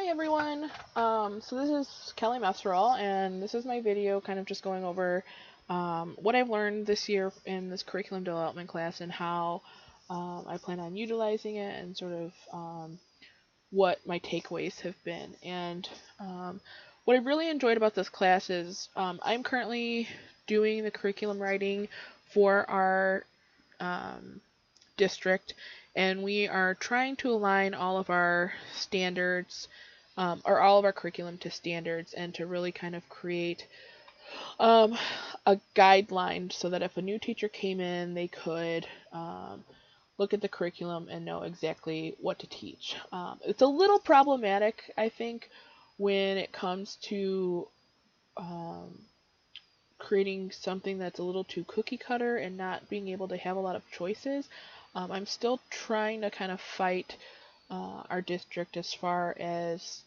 everyone. So this is Kelly Messerall, and this is my video kind of just going over what I've learned this year in this curriculum development class and how I plan on utilizing it and sort of what my takeaways have been. And what I've really enjoyed about this class is I'm currently doing the curriculum writing for our district, and we are trying to align all of our standards or all of our curriculum to standards and to really kind of create um, a guideline so that if a new teacher came in, they could look at the curriculum and know exactly what to teach. It's a little problematic, I think, when it comes to um, creating something that's a little too cookie cutter and not being able to have a lot of choices. I'm still trying to kind of fight our district as far as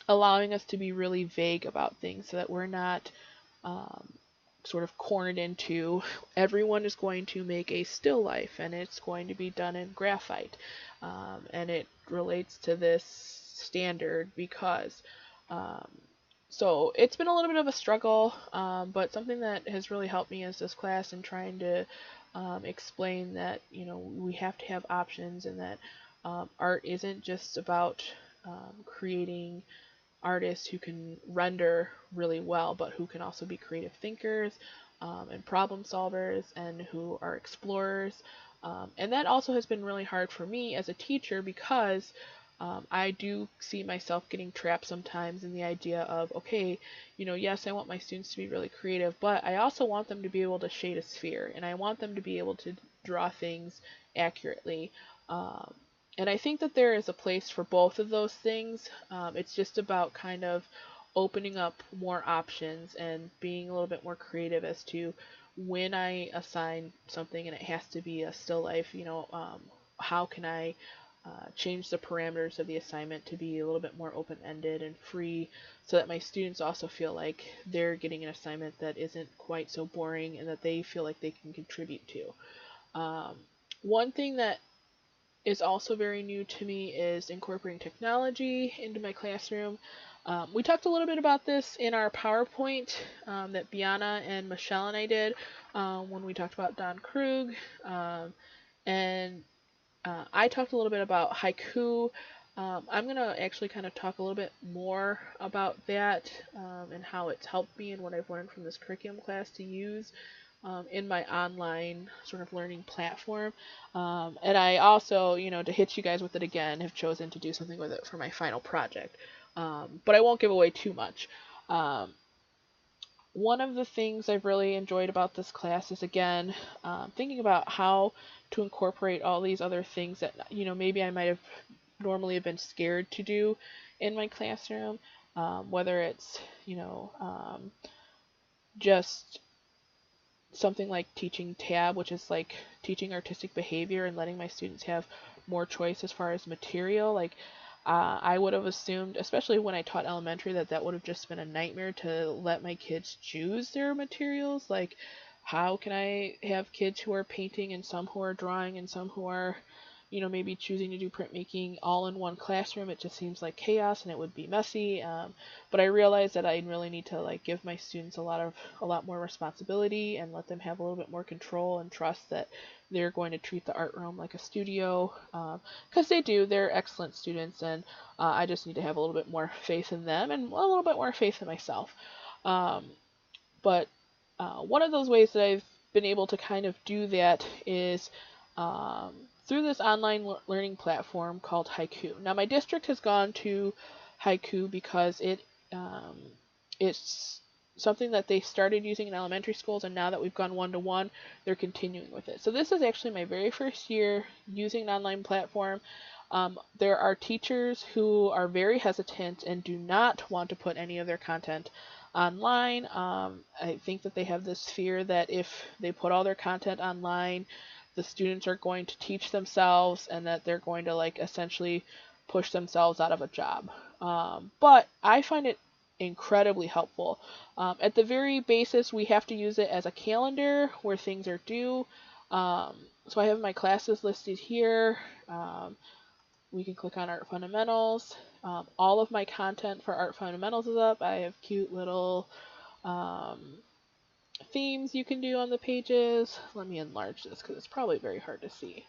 allowing us to be really vague about things so that we're not um, sort of cornered into everyone is going to make a still life and it's going to be done in graphite. And it relates to this standard because um, so it's been a little bit of a struggle, but something that has really helped me is this class and trying to explain that we have to have options and that art isn't just about creating artists who can render really well, but who can also be creative thinkers and problem solvers and who are explorers. And that also has been really hard for me as a teacher because I do see myself getting trapped sometimes in the idea of, okay, yes, I want my students to be really creative, but I also want them to be able to shade a sphere, and I want them to be able to draw things accurately. Um, and I think that there is a place for both of those things. It's just about kind of opening up more options and being a little bit more creative as to when I assign something and it has to be a still life, how can I change the parameters of the assignment to be a little bit more open-ended and free so that my students also feel like they're getting an assignment that isn't quite so boring and that they feel like they can contribute to. One thing that is also very new to me is incorporating technology into my classroom. We talked a little bit about this in our PowerPoint that Biana and Michelle and I did when we talked about Don Krug. And I talked a little bit about haiku. I'm going to actually kind of talk a little bit more about that and how it's helped me and what I've learned from this curriculum class to use in my online sort of learning platform. And I also, to hit you guys with it again, have chosen to do something with it for my final project. But I won't give away too much. One of the things I've really enjoyed about this class is, again, thinking about how to incorporate all these other things that, maybe I might have normally have been scared to do in my classroom, whether it's, just something like teaching tab, which is like teaching artistic behavior and letting my students have more choice as far as material. Like I would have assumed, especially when I taught elementary, that that would have just been a nightmare to let my kids choose their materials. Like, how can I have kids who are painting and some who are drawing and some who are, maybe choosing to do printmaking all in one classroom? It just seems like chaos and it would be messy. But I realized that I really need to like give my students a lot more responsibility and let them have a little bit more control and trust that they're going to treat the art room like a studio, because they do. They're excellent students, and I just need to have a little bit more faith in them and a little bit more faith in myself. Um, but one of those ways that I've been able to kind of do that is through this online learning platform called Haiku. Now, my district has gone to Haiku because it's something that they started using in elementary schools, and now that we've gone one-to-one, they're continuing with it. So this is actually my very first year using an online platform. There are teachers who are very hesitant and do not want to put any of their content online. I think that they have this fear that if they put all their content online, the students are going to teach themselves and that they're going to like essentially push themselves out of a job. But I find it incredibly helpful. At the very basis, we have to use it as a calendar where things are due. So I have my classes listed here. we can click on Art Fundamentals. All of my content for Art Fundamentals is up. I have cute little um, themes you can do on the pages. Let me enlarge this because it's probably very hard to see.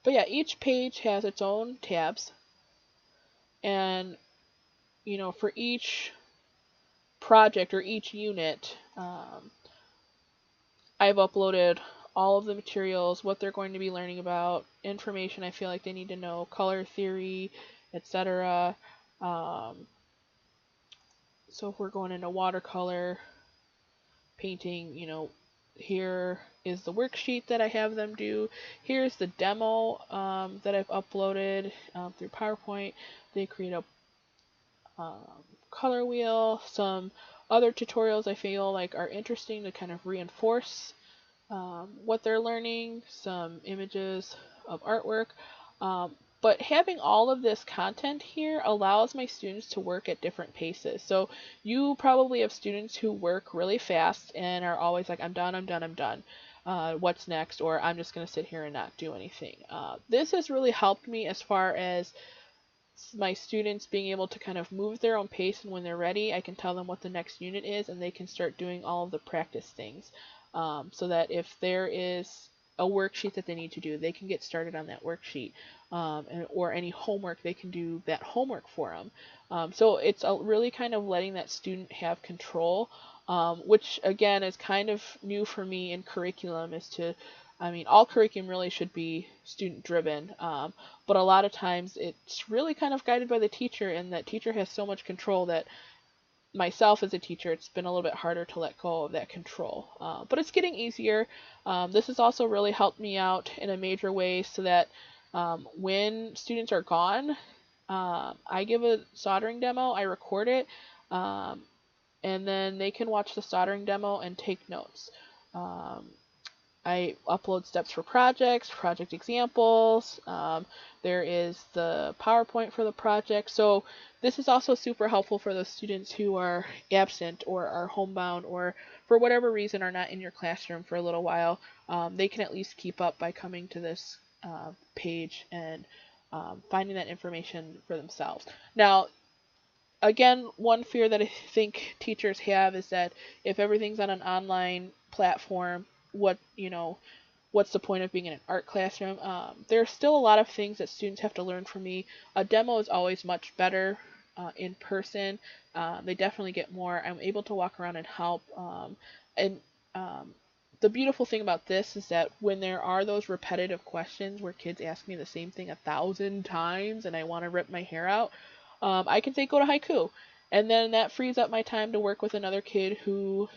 But yeah, each page has its own tabs. And, for each project or each unit, I've uploaded all of the materials, what they're going to be learning about, information I feel like they need to know, color theory, etc. So if we're going into watercolor painting, here is the worksheet that I have them do. Here's the demo that I've uploaded through PowerPoint. They create a color wheel, some other tutorials I feel like are interesting to kind of reinforce what they're learning, some images of artwork. But having all of this content here allows my students to work at different paces. So you probably have students who work really fast and are always like, I'm done, I'm done, I'm done. What's next? Or I'm just going to sit here and not do anything. This has really helped me as far as my students being able to kind of move at their own pace, and when they're ready, I can tell them what the next unit is and they can start doing all of the practice things. So that if there is a worksheet that they need to do, they can get started on that worksheet. Or any homework, they can do that homework for them. So it's really kind of letting that student have control, which again is kind of new for me in curriculum, all curriculum really should be student driven, but a lot of times it's really kind of guided by the teacher, and that teacher has so much control that myself as a teacher, it's been a little bit harder to let go of that control. But it's getting easier. This has also really helped me out in a major way so that when students are gone, I give a soldering demo, I record it, and then they can watch the soldering demo and take notes. I upload steps for projects, project examples. There is the PowerPoint for the project. So this is also super helpful for those students who are absent or are homebound or for whatever reason are not in your classroom for a little while. They can at least keep up by coming to this page and finding that information for themselves. Now, again, one fear that I think teachers have is that if everything's on an online platform, what's the point of being in an art classroom? There's still a lot of things that students have to learn from me. A demo is always much better in person. They definitely get more. I'm able to walk around and help. And the beautiful thing about this is that when there are those repetitive questions where kids ask me the same thing 1,000 times and I want to rip my hair out, I can say go to haiku. And then that frees up my time to work with another kid who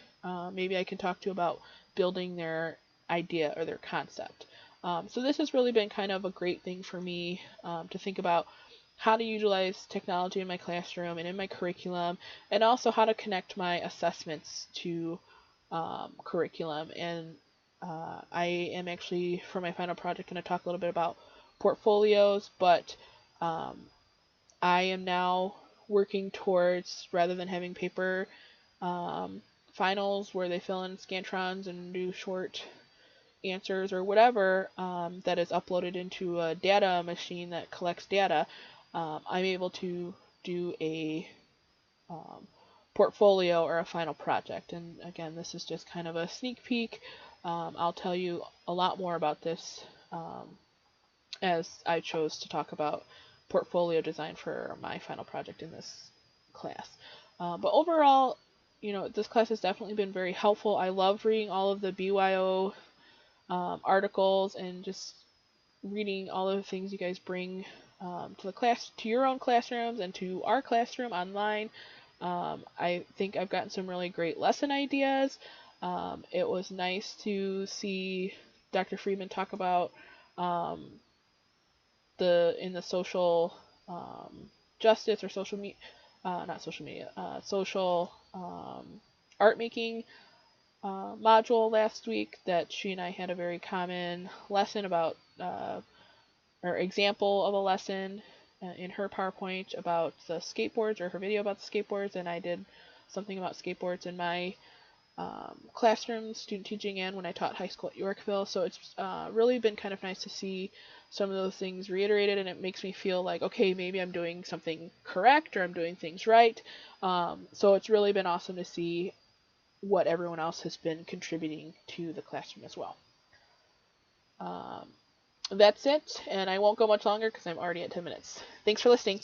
maybe I can talk to about building their idea or their concept. So this has really been kind of a great thing for me to think about how to utilize technology in my classroom and in my curriculum, and also how to connect my assessments to curriculum. And I am actually, for my final project, going to talk a little bit about portfolios, but I am now working towards, rather than having paper finals where they fill in Scantrons and do short answers or whatever that is uploaded into a data machine that collects data, I'm able to do a portfolio or a final project. And again, this is just kind of a sneak peek. I'll tell you a lot more about this as I chose to talk about portfolio design for my final project in this class. But overall, this class has definitely been very helpful. I love reading all of the BYO articles and just reading all of the things you guys bring to your own classrooms and to our classroom online. I think I've gotten some really great lesson ideas. It was nice to see Dr. Friedman talk about in the social justice or social art making module last week, that she and I had a very common lesson about, or example of a lesson in her PowerPoint about the skateboards, or her video about the skateboards, and I did something about skateboards in my classroom, student teaching, and when I taught high school at Yorkville. So it's really been kind of nice to see some of those things reiterated, and it makes me feel like, okay, maybe I'm doing something correct or I'm doing things right. So it's really been awesome to see what everyone else has been contributing to the classroom as well. Um, that's it, and I won't go much longer because I'm already at 10 minutes. Thanks for listening.